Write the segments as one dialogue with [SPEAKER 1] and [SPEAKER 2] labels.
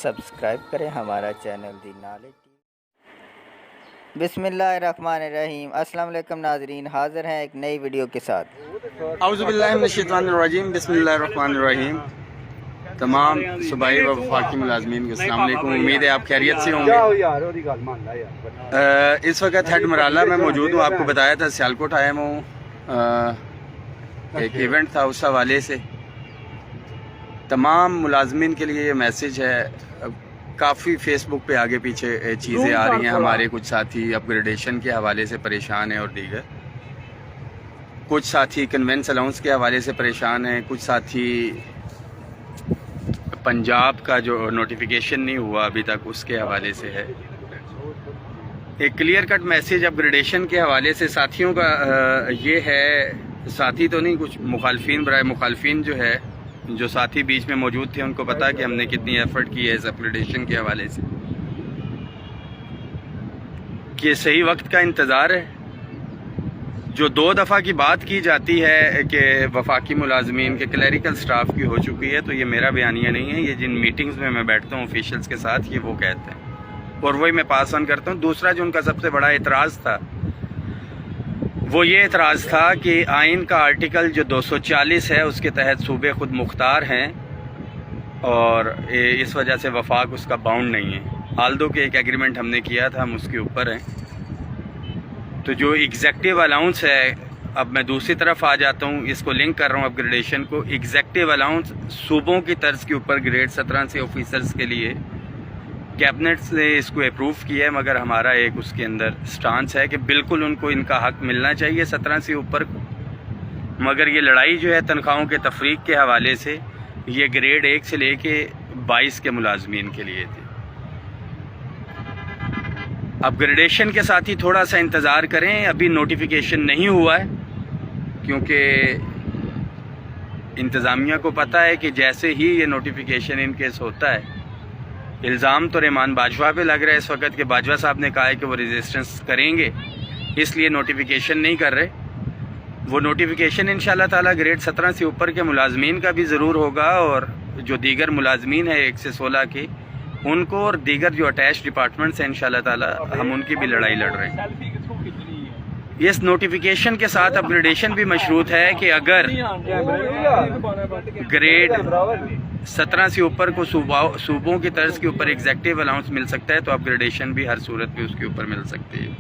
[SPEAKER 1] Subscribe करें हमारा channel दी knowledge. बिस्मिल्लाहिर्रहमानिर्रहीम। अस्सलाम वालेकुम नाजरीन, हाज़िर हैं एक नई वीडियो के साथ।
[SPEAKER 2] औज़ुबिल्लाहि मिनश्शैतानिर्रजीम, बिस्मिल्लाहिर्रहमानिर्रहीम। तमाम सूबाई व वफाकी मुलाज़मीन को अस्सलाम वालेकुम। उम्मीद है आप खैरियत से होंगे। इस वक्त हेड मराला में मौजूद हूँ। आपको बताया था सियालकोट आया हूँ, एक इवेंट था, उस हवाले से तमाम मुलाज़मीन के लिए ये मैसेज है। काफ़ी फेसबुक पे आगे पीछे चीज़ें आ रही हैं। हमारे कुछ साथी अपग्रेडेशन के हवाले से परेशान हैं और दीगर कुछ साथी कन्वेंस अलाउंस के हवाले से परेशान हैं। कुछ साथी पंजाब का जो नोटिफिकेशन नहीं हुआ अभी तक उसके हवाले से है। एक क्लियर कट मैसेज अपग्रेडेशन के हवाले से साथियों का ये है, साथी तो नहीं, कुछ मुखालफिन, बराए मुखालफिन जो है, जो साथी बीच में मौजूद थे, उनको पता कि हमने कितनी एफर्ट की है इस अपग्रेडेशन के हवाले से, कि सही वक्त का इंतज़ार है। जो 2 दफ़ा की बात की जाती है कि वफाकी मुलाजमीन के क्लरिकल स्टाफ की हो चुकी है, तो ये मेरा बयानिया नहीं है, ये जिन मीटिंग्स में मैं बैठता हूँ ऑफिशियल्स के साथ, ये वो कहते हैं और वही मैं पास ऑन करता हूँ। दूसरा जो उनका सबसे बड़ा एतराज़ था वो ये एतराज़ था कि आइन का आर्टिकल जो 240 है उसके तहत सूबे खुद मुख्तार हैं और इस वजह से वफाक उसका बाउंड नहीं है। आल्दो के एक एग्रीमेंट हमने किया था, हम उसके ऊपर हैं। तो जो एग्जेक्टिव अलाउंस है, अब मैं दूसरी तरफ आ जाता हूँ, इसको लिंक कर रहा हूँ अपग्रेडेशन को। एग्जेक्टिव अलाउंस सूबों की तर्ज के ऊपर ग्रेड 17 से ऑफिसर्स के लिए कैबिनेट ने इसको अप्रूव किया है, मगर हमारा एक उसके अंदर स्टांस है कि बिल्कुल उनको इनका हक मिलना चाहिए 17 से ऊपर। मगर ये लड़ाई जो है तनख्वाहों के तफरीक के हवाले से, ये ग्रेड 1 से लेके 22 के मुलाजमीन के लिए थे। अपग्रेडेशन के साथ ही थोड़ा सा इंतज़ार करें, अभी नोटिफिकेशन नहीं हुआ है, क्योंकि इंतज़ामिया को पता है कि जैसे ही ये नोटिफिकेशन इन केस होता है, इल्ज़ाम तो रहमान बाजवा पे लग रहा है इस वक्त कि बाजवा साहब ने कहा है कि वो रेजिस्टेंस करेंगे, इसलिए नोटिफिकेशन नहीं कर रहे। वो नोटिफिकेशन इंशाल्लाह ताला ग्रेड 17 से ऊपर के मुलाजमीन का भी ज़रूर होगा और जो दीगर मुलाजमीन है 1 से 16 की, उनको और दीगर जो अटैच डिपार्टमेंट्स हैं इंशाल्लाह ताला हम उनकी भी लड़ाई लड़ रहे हैं। इस नोटिफिकेशन के साथ अपग्रेडेशन भी मशरूत है कि अगर ग्रेड 17 से ऊपर को सूबों की तर्ज के ऊपर एग्जेक्टिव अलाउंस मिल सकता है, तो अपग्रेडेशन भी हर सूरत में उसके ऊपर मिल सकती है।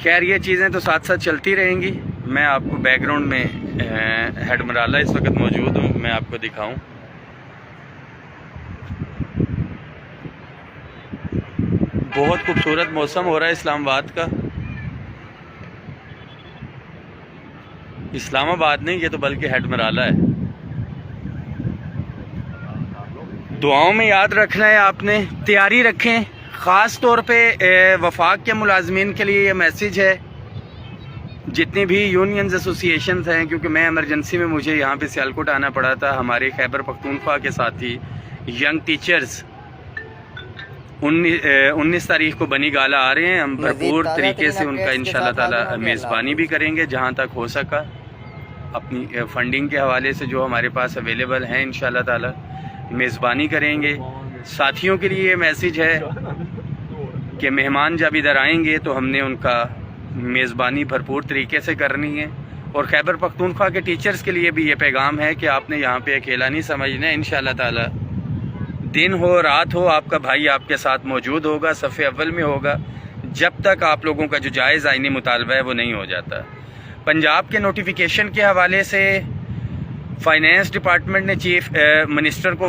[SPEAKER 2] खैर, ये चीज़ें तो साथ साथ चलती रहेंगी। मैं आपको बैकग्राउंड में हेड मराला इस वक्त मौजूद हूँ, मैं आपको दिखाऊं। बहुत खूबसूरत मौसम हो रहा है इस्लामाबाद का। इस्लामाबाद नहीं, ये तो बल्कि हेड मराला है। दुआओं में याद रखना है आपने, तैयारी रखें। ख़ास तौर पे वफाक के मुलाजमीन के लिए ये मैसेज है, जितनी भी यूनियंस एसोसिएशंस हैं, क्योंकि मैं इमरजेंसी में मुझे यहाँ पे सियालकोट आना पड़ा था। हमारे खैबर पख्तूनख्वा के साथी यंग टीचर्स 19 तारीख को बनी गाला आ रहे हैं। हम भरपूर तरीके से उनका इंशाल्लाह ताला मेज़बानी भी करेंगे जहाँ तक हो सका। अपनी फंडिंग के हवाले से जो हमारे पास अवेलेबल हैं इंशाल्लाह ताला मेज़बानी करेंगे। साथियों के लिए ये मैसेज है कि मेहमान जब इधर आएंगे तो हमने उनका मेज़बानी भरपूर तरीके से करनी है। और खैबर पख्तूनख्वा के टीचर्स के लिए भी ये पैगाम है कि आपने यहाँ पे अकेला नहीं समझना है। इंशाल्लाह ताला दिन हो रात हो, आपका भाई आपके साथ मौजूद होगा, सफ़े अव्वल में होगा, जब तक आप लोगों का जो जायज़ आईनी मुतालबा है वो नहीं हो जाता। पंजाब के नोटिफिकेशन के हवाले से फाइनेंस डिपार्टमेंट ने चीफ मिनिस्टर को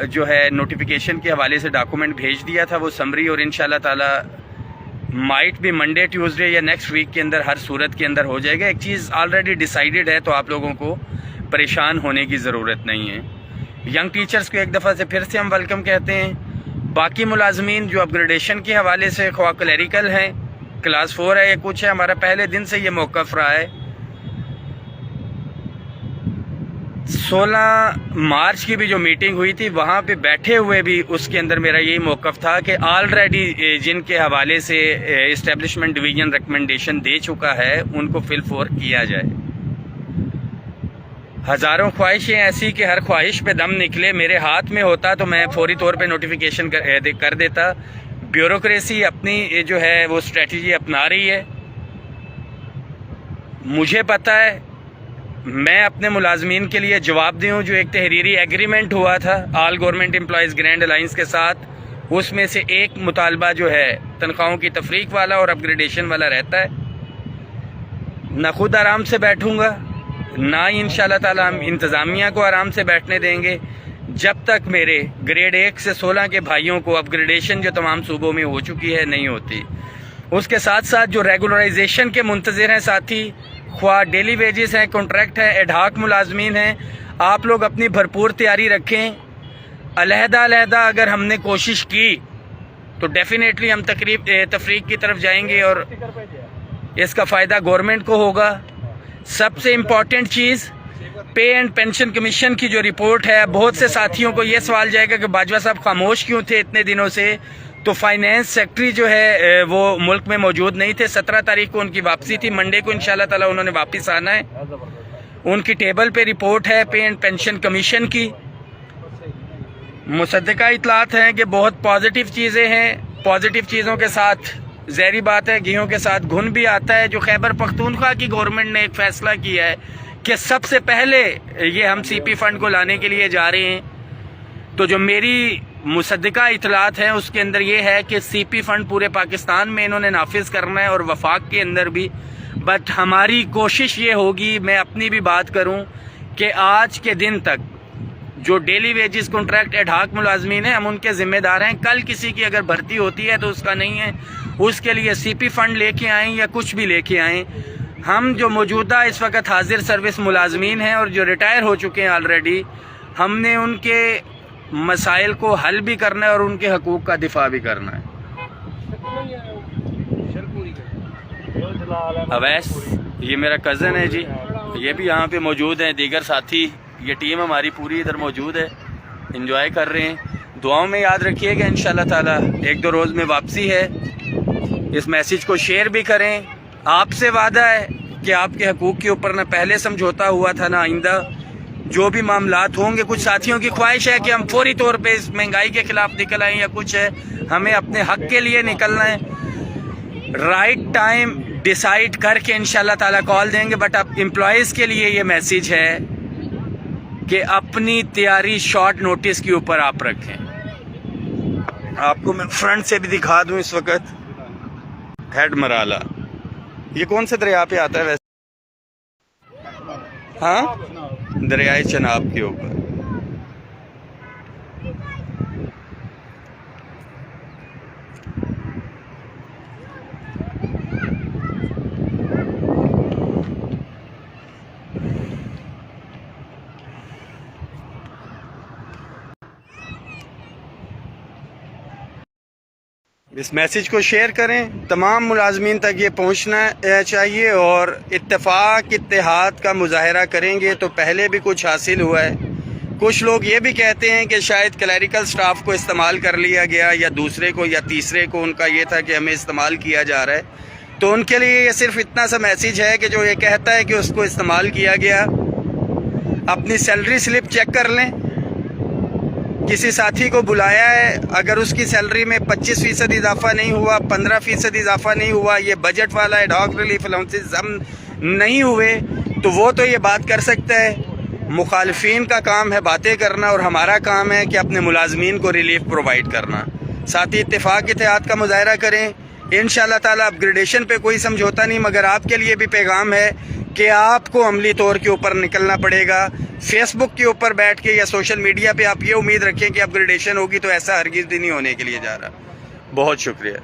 [SPEAKER 2] जो है नोटिफिकेशन के हवाले से डॉक्यूमेंट भेज दिया था, वो समरी, और इंशाल्लाह ताला माइट भी मंडे ट्यूसडे या नेक्स्ट वीक के अंदर हर सूरत के अंदर हो जाएगा। एक चीज़ ऑलरेडी डिसाइडेड है, तो आप लोगों को परेशान होने की ज़रूरत नहीं है। यंग टीचर्स को एक दफ़ा से फिर से हम वेलकम कहते हैं। बाकी मुलाजमीन जो अपग्रेडेशन के हवाले से ख्वा क्लरिकल हैं, क्लास 4 है या कुछ है, हमारा पहले दिन से ये मौक़िफ़ रहा है। 16 मार्च की भी जो मीटिंग हुई थी वहाँ पे बैठे हुए भी उसके अंदर मेरा यही मौक़िफ़ था कि ऑलरेडी जिनके हवाले से इस्टेब्लिशमेंट डिवीज़न रिकमेंडेशन दे चुका है उनको फिल फोर किया जाए। हज़ारों ख्वाहिशें ऐसी कि हर ख्वाहिश पे दम निकले। मेरे हाथ में होता तो मैं फौरी तौर पे नोटिफिकेशन कर देता। ब्यूरोक्रेसी अपनी जो है वो स्ट्रेटजी अपना रही है। मुझे पता है मैं अपने मुलाजमीन के लिए जवाबदेह हूँ। जो एक तहरीरी एग्रीमेंट हुआ था all government employees grand alliance के साथ, उसमें से एक मुतालबा जो है तनख्वाहों की तफरीक वाला और अपग्रेडेशन वाला रहता है। ना खुद आराम से बैठूंगा, ना ही इंशाल्लाह ताला हम इंतज़ामिया को आराम से बैठने देंगे जब तक मेरे ग्रेड 1 से 16 के भाइयों को अपग्रेडेशन जो तमाम सूबों में हो चुकी है नहीं होती। उसके साथ साथ जो रेगुलराइजेशन के मुंतज़िर हैं साथी, ख्वाह डेली वेजेस हैं, कॉन्ट्रैक्ट है, एडहाक मुलाजमीन हैं, आप लोग अपनी भरपूर तैयारी रखें। अलहदा अगर हमने कोशिश की तो डेफिनेटली हम तफरीक की तरफ जाएंगे और इसका फ़ायदा गवर्नमेंट को होगा। सबसे इम्पॉर्टेंट चीज़ पे एंड पेंशन कमीशन की जो रिपोर्ट है, बहुत से साथियों को ये सवाल जाएगा कि बाजवा साहब खामोश क्यों थे इतने दिनों से। तो फाइनेंस सेक्रेटरी जो है वो मुल्क में मौजूद नहीं थे। 17 तारीख को उनकी वापसी थी, मंडे को इंशाल्लाह ताला उन्होंने वापस आना है। उनकी टेबल पे रिपोर्ट है पे एंड पेंशन कमीशन की। मुसद्दिका इतलात हैं कि बहुत पॉजिटिव चीज़ें हैं। पॉजिटिव चीज़ों के साथ ज़हरी बात है गेहूं के साथ घुन भी आता है। जो खैबर पख्तूनख्वा की गवर्नमेंट ने एक फ़ैसला किया है कि सबसे पहले ये हम CP फंड को लाने के लिए जा रहे हैं। तो जो मेरी मुसद्दिका इतलात हैं उसके अंदर ये है कि CP फंड पूरे पाकिस्तान में इन्होंने नाफिज करना है और वफाक के अंदर भी। बट हमारी कोशिश ये होगी, मैं अपनी भी बात करूं, कि आज के दिन तक जो डेली वेजेस कॉन्ट्रैक्ट एडहाक मुलाजमीन हैं हम उनके ज़िम्मेदार हैं। कल किसी की अगर भर्ती होती है तो उसका नहीं है, उसके लिए CP फंड लेके आएँ या कुछ भी लेके आएँ। हम जो मौजूदा इस वक्त हाजिर सर्विस मुलाजमीन हैं और जो रिटायर हो चुके हैं ऑलरेडी, हमने उनके मसाइल को हल भी करना है और उनके हकूक़ का दिफा भी करना है। अवैस ये मेरा कज़न है जी, ये भी यहाँ पे मौजूद हैं। दीगर साथी, ये टीम हमारी पूरी इधर मौजूद है, इंजॉय कर रहे हैं। दुआओं में याद रखिएगा, इंशाल्लाह ताला 1-2 रोज़ में वापसी है। इस मैसेज को शेयर भी करें। आपसे वादा है कि आपके हकूक़ के ऊपर ना पहले समझौता हुआ था ना आइंदा। जो भी मामलात होंगे, कुछ साथियों की ख्वाहिश है कि हम फौरी तौर पे इस महंगाई के खिलाफ निकल आएँ, या कुछ है हमें अपने हक के लिए निकलना है। राइट टाइम डिसाइड करके इंशाल्लाह ताला कॉल देंगे। बट अब एम्प्लॉयज़ के लिए ये मैसेज है कि अपनी तैयारी शॉर्ट नोटिस के ऊपर आप रखें। आपको मैं फ्रंट से भी दिखा दूं इस वक्त हेड मराला। ये कौन से दरिया पे आता है वैसे? हाँ, दरियाए चनाब के ऊपर। इस मैसेज को शेयर करें, तमाम मुलाजमीन तक ये पहुंचना चाहिए और इत्तेफाक इत्तेहाद का मुजाहरा करेंगे तो पहले भी कुछ हासिल हुआ है। कुछ लोग ये भी कहते हैं कि शायद क्लैरिकल स्टाफ को इस्तेमाल कर लिया गया, या दूसरे को या तीसरे को, उनका ये था कि हमें इस्तेमाल किया जा रहा है। तो उनके लिए ये सिर्फ इतना सा मैसेज है कि जो ये कहता है कि उसको इस्तेमाल किया गया, अपनी सैलरी स्लिप चेक कर लें। किसी साथी को बुलाया है, अगर उसकी सैलरी में 25% इजाफा नहीं हुआ, 15% इजाफा नहीं हुआ, ये बजट वाला एडहॉक रिलीफ अलाउंसेस हम नहीं हुए, तो वो तो ये बात कर सकता है। मुखालिफिन का काम है बातें करना और हमारा काम है कि अपने मुलाजमीन को रिलीफ प्रोवाइड करना। साथ ही इत्तेफाक इत्तेहाद का मुजाहरा करें। इंशाल्लाह ताला अपग्रेडेशन पे कोई समझौता नहीं, मगर आपके लिए भी पैगाम है कि आपको अमली तौर के ऊपर निकलना पड़ेगा। फेसबुक के ऊपर बैठ के या सोशल मीडिया पे आप ये उम्मीद रखें कि अपग्रेडेशन होगी, तो ऐसा हरगिज़ भी नहीं होने के लिए जा रहा। बहुत शुक्रिया।